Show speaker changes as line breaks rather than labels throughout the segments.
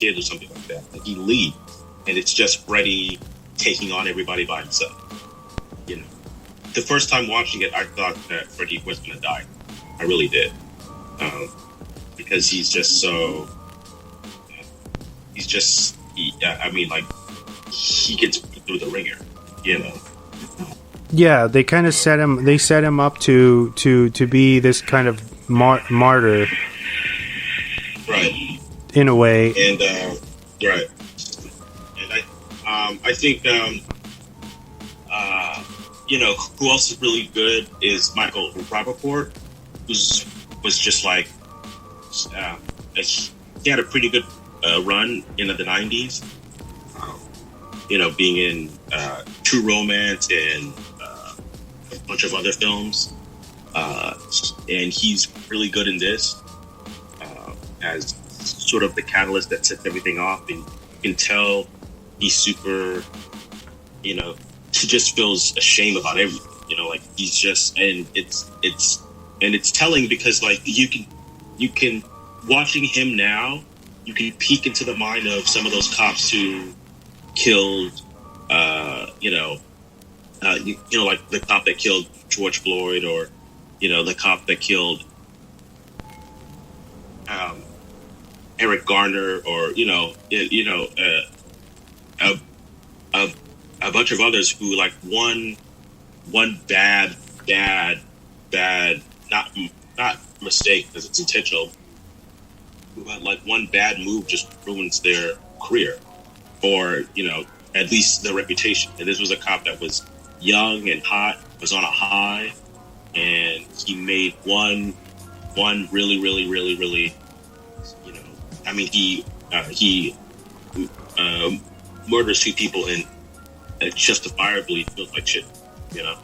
kid or something like that. And he leaves, and it's just Freddy taking on everybody by himself. You know, the first time watching it, I thought that Freddy was going to die. I really did, because he's just so. I mean, like, he gets through the ringer, you know.
Yeah, they kind of set him. They set him up to be this kind of martyr,
right?
In a way,
and right. And I think you know, who else is really good is Michael Rappaport, was just like he had a pretty good run in the 90s. You know, being in True Romance and a bunch of other films. And he's really good in this as sort of the catalyst that sets everything off. And you can tell he's super, you know, he just feels ashamed about everything. You know, like he's just, and it's telling because like you can watching him now, you can peek into the mind of some of those cops who killed, you know, like the cop that killed George Floyd, or you know, the cop that killed Eric Garner, or you know, a bunch of others who like one bad not mistake because it's intentional. Like one bad move just ruins their career, or you know, at least their reputation. And this was a cop that was young and hot, was on a high, and he made one really, you know, I mean, he murders two people and it justifiably feels like shit, you know.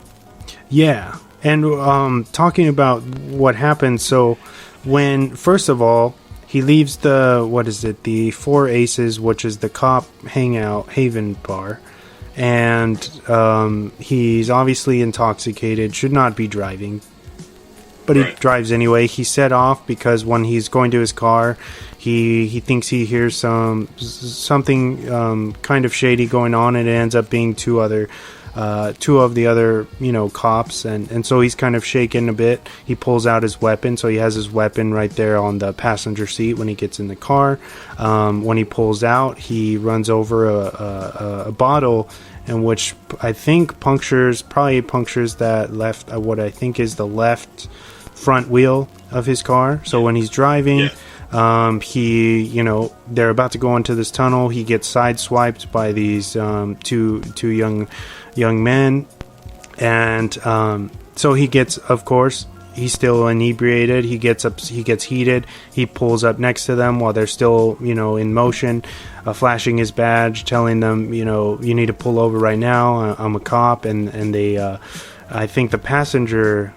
Yeah, and talking about what happened. So when first of all, he leaves the Four Aces, which is the cop hangout haven bar, and he's obviously intoxicated, should not be driving, but he drives anyway. He set off because when he's going to his car, he thinks he hears something kind of shady going on, and it ends up being two of the other, you know, cops, and so he's kind of shaken a bit. He pulls out his weapon, so he has his weapon right there on the passenger seat when he gets in the car. When he pulls out, he runs over a bottle, in which I think punctures that left, what I think is the left front wheel of his car. So when he's driving, he, you know, they're about to go into this tunnel. He gets sideswiped by these two young men, and so he gets, of course, he's still inebriated. He gets heated. He pulls up next to them while they're still, you know, in motion, flashing his badge, telling them, you know, you need to pull over right now. I'm a cop, and they, I think the passenger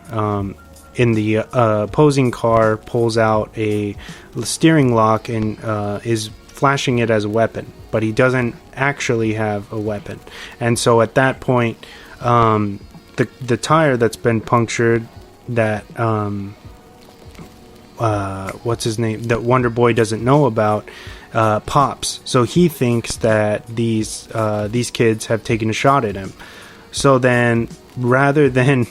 in the opposing car pulls out a steering lock and is flashing it as a weapon, but he doesn't actually have a weapon. And so at that point, the tire that's been punctured, that what's his name, that Wonder Boy doesn't know about, pops. So he thinks that these kids have taken a shot at him. So then, rather than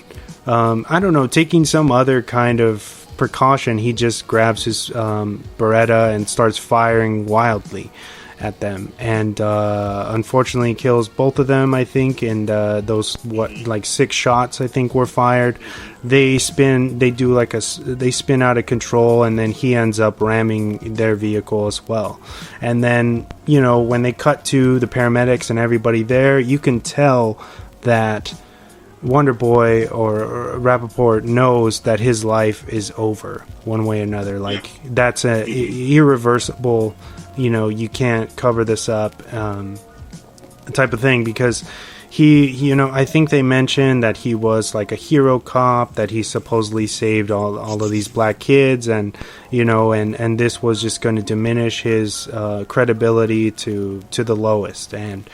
I don't know, taking some other kind of precaution, he just grabs his Beretta and starts firing wildly at them, and unfortunately kills both of them, I think. And those 6 shots I think were fired. They spin out of control, and then he ends up ramming their vehicle as well. And then, you know, when they cut to the paramedics and everybody there, you can tell that Wonder Boy or Rappaport knows that his life is over one way or another. Like, that's a irreversible, you know, you can't cover this up type of thing, because he, you know, I think they mentioned that he was like a hero cop, that he supposedly saved all of these black kids, and, you know, and this was just going to diminish his credibility to the lowest. And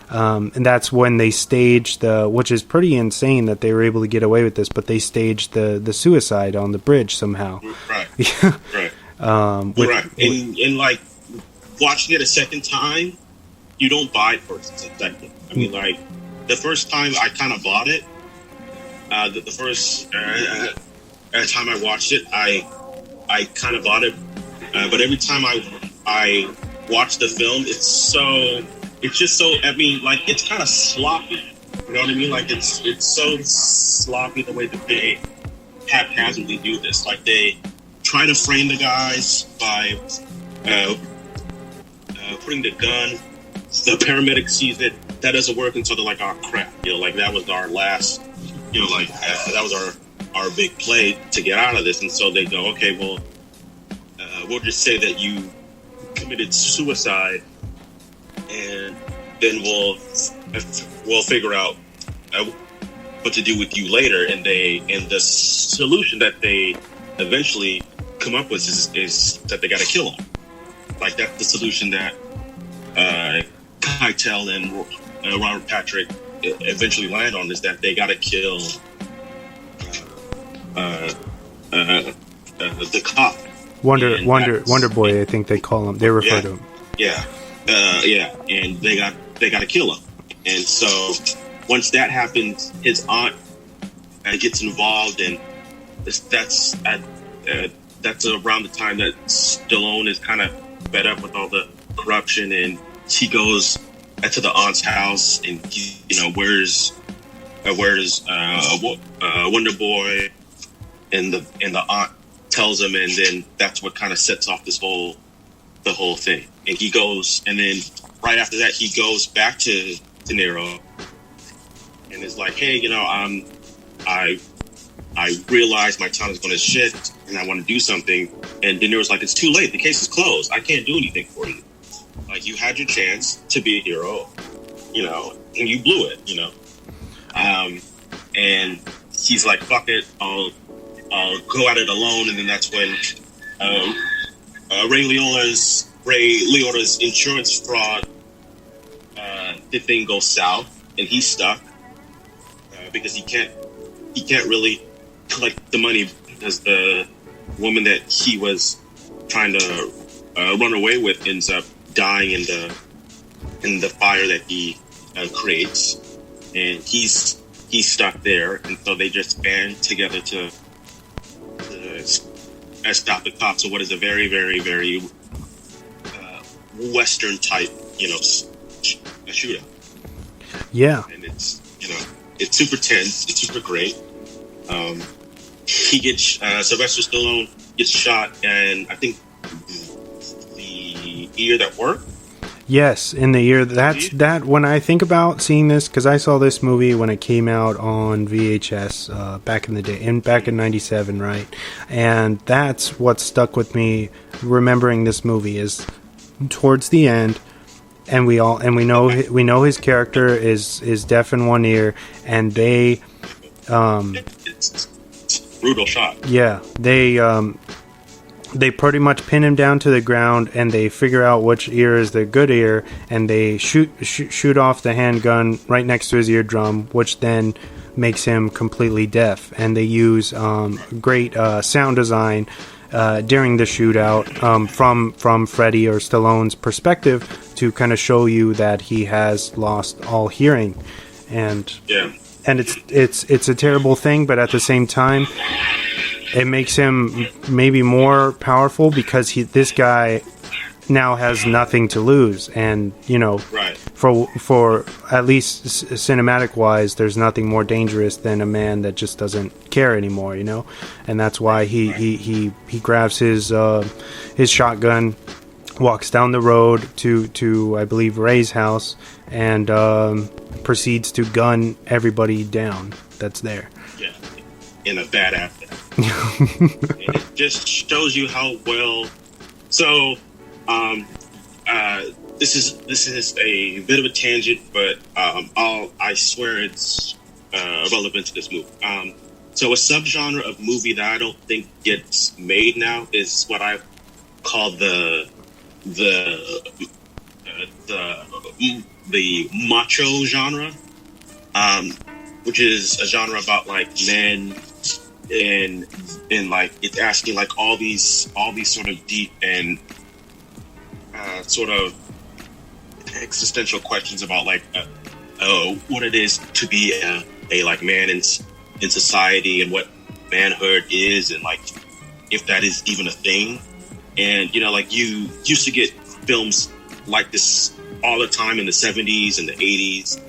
that's when they staged which is pretty insane that they were able to get away with this, but they staged the suicide on the bridge somehow.
Right. Right.
Right.
And like watching it a second time, you don't buy it for a second. I mean, like, the first time I kind of bought it, the first time I watched it, I kind of bought it, but every time I watch the film, it's just so, I mean, like, it's kind of sloppy. You know what I mean? Like, it's so sloppy the way that they haphazardly do this. Like, they try to frame the guys by putting the gun. The paramedic sees it. That doesn't work until they're like, oh, crap. You know, like, that was our last, you know, like, that was our big play to get out of this. And so they go, okay, well, we'll just say that you committed suicide, and then we'll figure out what to do with you later. And the solution that they eventually come up with is that they got to kill him. Like, that's the solution that Keitel and Robert Patrick eventually land on, is that they got to kill the cop.
Wonder Boy, I think they call him. They refer to him.
Yeah, and they got to kill him. And so once that happens, his aunt gets involved, and that's around the time that Stallone is kind of fed up with all the corruption, and he goes to the aunt's house, and he, you know, where's Wonder Boy, and the aunt tells him, and then that's what kind of sets off the whole thing. And he goes, and then right after that, he goes back to De Niro and is like, hey, you know, I realize my time is going to shift, and I want to do something. And De Niro's like, it's too late. The case is closed. I can't do anything for you. Like, you had your chance to be a hero, you know, and you blew it, you know. And he's like, fuck it, I'll go at it alone. And then that's when Ray Liotta's insurance fraud, the thing goes south, and he's stuck because he can't really collect the money because the woman that he was trying to run away with ends up dying in the fire that he creates, and he's stuck there, and so they just band together to stop the cops. So what is a very, very, very Western type, you know, a shootout.
Yeah,
and it's, you know, it's super tense. It's super great. He gets Sylvester Stallone gets shot, and I think the ear that worked.
Yes, in the year that when I think about seeing this, because I saw this movie when it came out on VHS back in the day, back in '97, right? And that's what stuck with me. Remembering this movie is towards the end, and we know his character is deaf in one ear, and they
it's brutal shot.
Yeah, they pretty much pin him down to the ground, and they figure out which ear is the good ear, and they shoot off the handgun right next to his eardrum, which then makes him completely deaf. And they use great sound design during the shootout from Freddy or Stallone's perspective to kind of show you that he has lost all hearing, and it's a terrible thing, but at the same time, it makes him maybe more powerful because this guy now has nothing to lose, and you know,
right.
for at least cinematic wise, there's nothing more dangerous than a man that just doesn't care anymore, you know, and that's why he grabs his shotgun, walks down the road to I believe Ray's house, and proceeds to gun everybody down that's there.
Yeah, in a badass. And it just shows you how well. So, this is a bit of a tangent, but I swear it's relevant to this movie. So a subgenre of movie that I don't think gets made now is what I call the macho genre, which is a genre about like men. And like it's asking like all these sort of deep and sort of existential questions about like what it is to be a like man in society, and what manhood is, and like if that is even a thing. And like you used to get films like this all the time in the 70s and the 80s,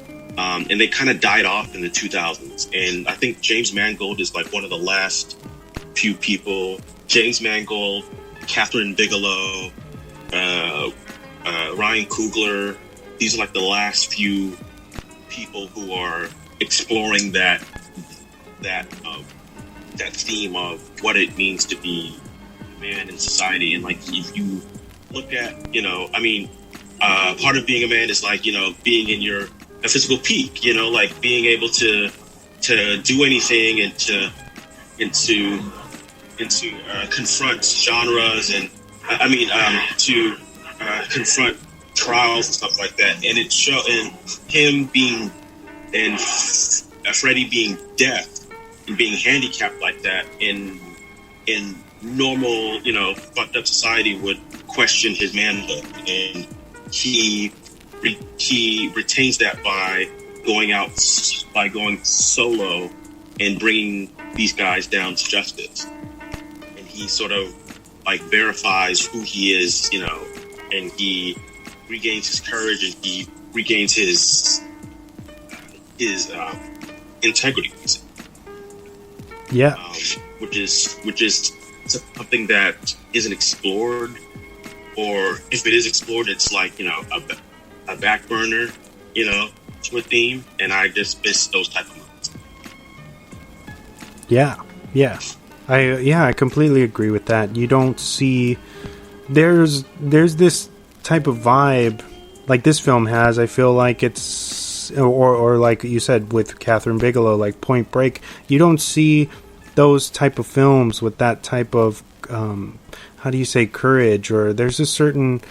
and they kind of died off in the 2000s. And I think James Mangold is like one of the last few people. James Mangold, Catherine Bigelow, Ryan Coogler. These are like the last few people who are exploring that theme of what it means to be a man in society. And like if you look at, part of being a man is like, being in your a physical peak, like being able to do anything and to confront genres and to confront trials and stuff like that. And it show and him being and Freddie being deaf and being handicapped like that in normal, fucked up society would question his manhood, and he retains that by going solo and bringing these guys down to justice. And he sort of like verifies who he is, and he regains his courage, and he regains his integrity.
Yeah,
which is something that isn't explored, or if it is explored, it's like a back burner, to a theme, and I just miss those type of moments.
Yeah, I completely agree with that. You don't see there's this type of vibe like this film has. I feel like it's or like you said with Catherine Bigelow, like Point Break. You don't see those type of films with that type of how do you say, courage, or there's a certain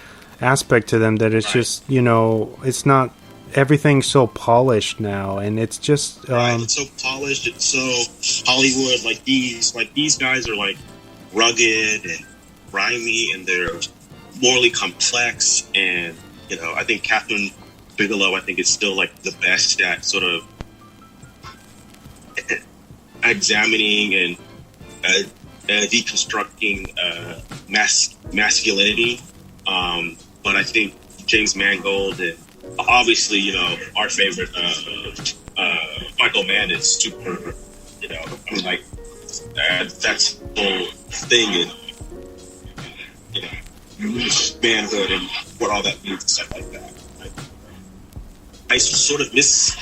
aspect to them that it's just it's not everything's so polished now, and it's just
it's so polished, it's so Hollywood. Like these guys are like rugged and grimy, and they're morally complex. And I think Catherine Bigelow, I think, is still like the best at sort of examining and deconstructing masculinity. But I think James Mangold and obviously, our favorite Michael Mann is super. That's the whole thing, and manhood and what all that means and stuff like that. I sort of miss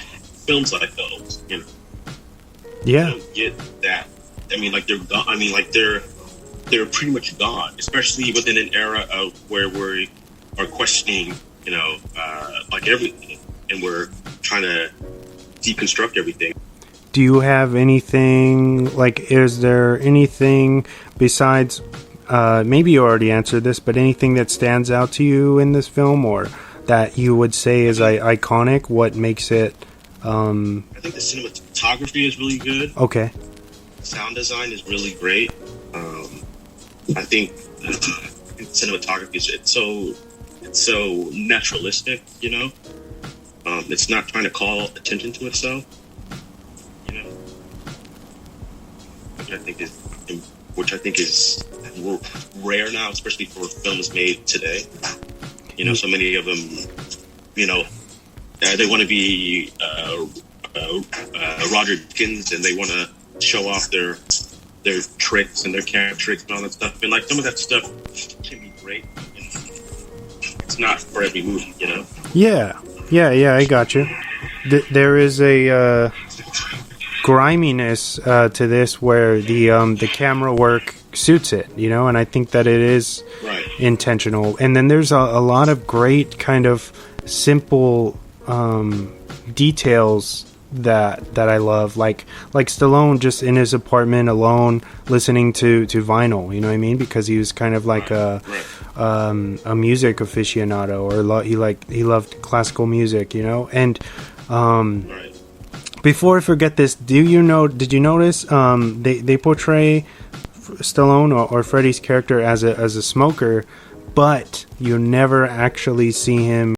films like those.
Yeah,
I don't get that. They're gone. They're pretty much gone, especially within an era of where we are questioning, like everything, and we're trying to deconstruct everything.
Do you have anything, like, is there anything besides, maybe you already answered this, but anything that stands out to you in this film, or that you would say is iconic? What makes it?
I think the cinematography is really good.
Okay.
Sound design is really great. I think cinematography is it's so naturalistic. It's not trying to call attention to itself. Which I think is rare now, especially for films made today. So many of them, they want to be Roger Dickens, and they want to show off their tricks and their camera tricks and all that stuff. And like some of that stuff can be great. It's not for every movie,
Yeah, I got you. There is a griminess to this where the camera work suits it, and I think that it is intentional. And then there's a lot of great kind of simple details that I love, like Stallone just in his apartment alone listening to vinyl, you know what I mean, because he was kind of like a music aficionado, or he loved classical music, and before I forget this, did you notice they portray Stallone or Freddy's character as a smoker, but you never actually see him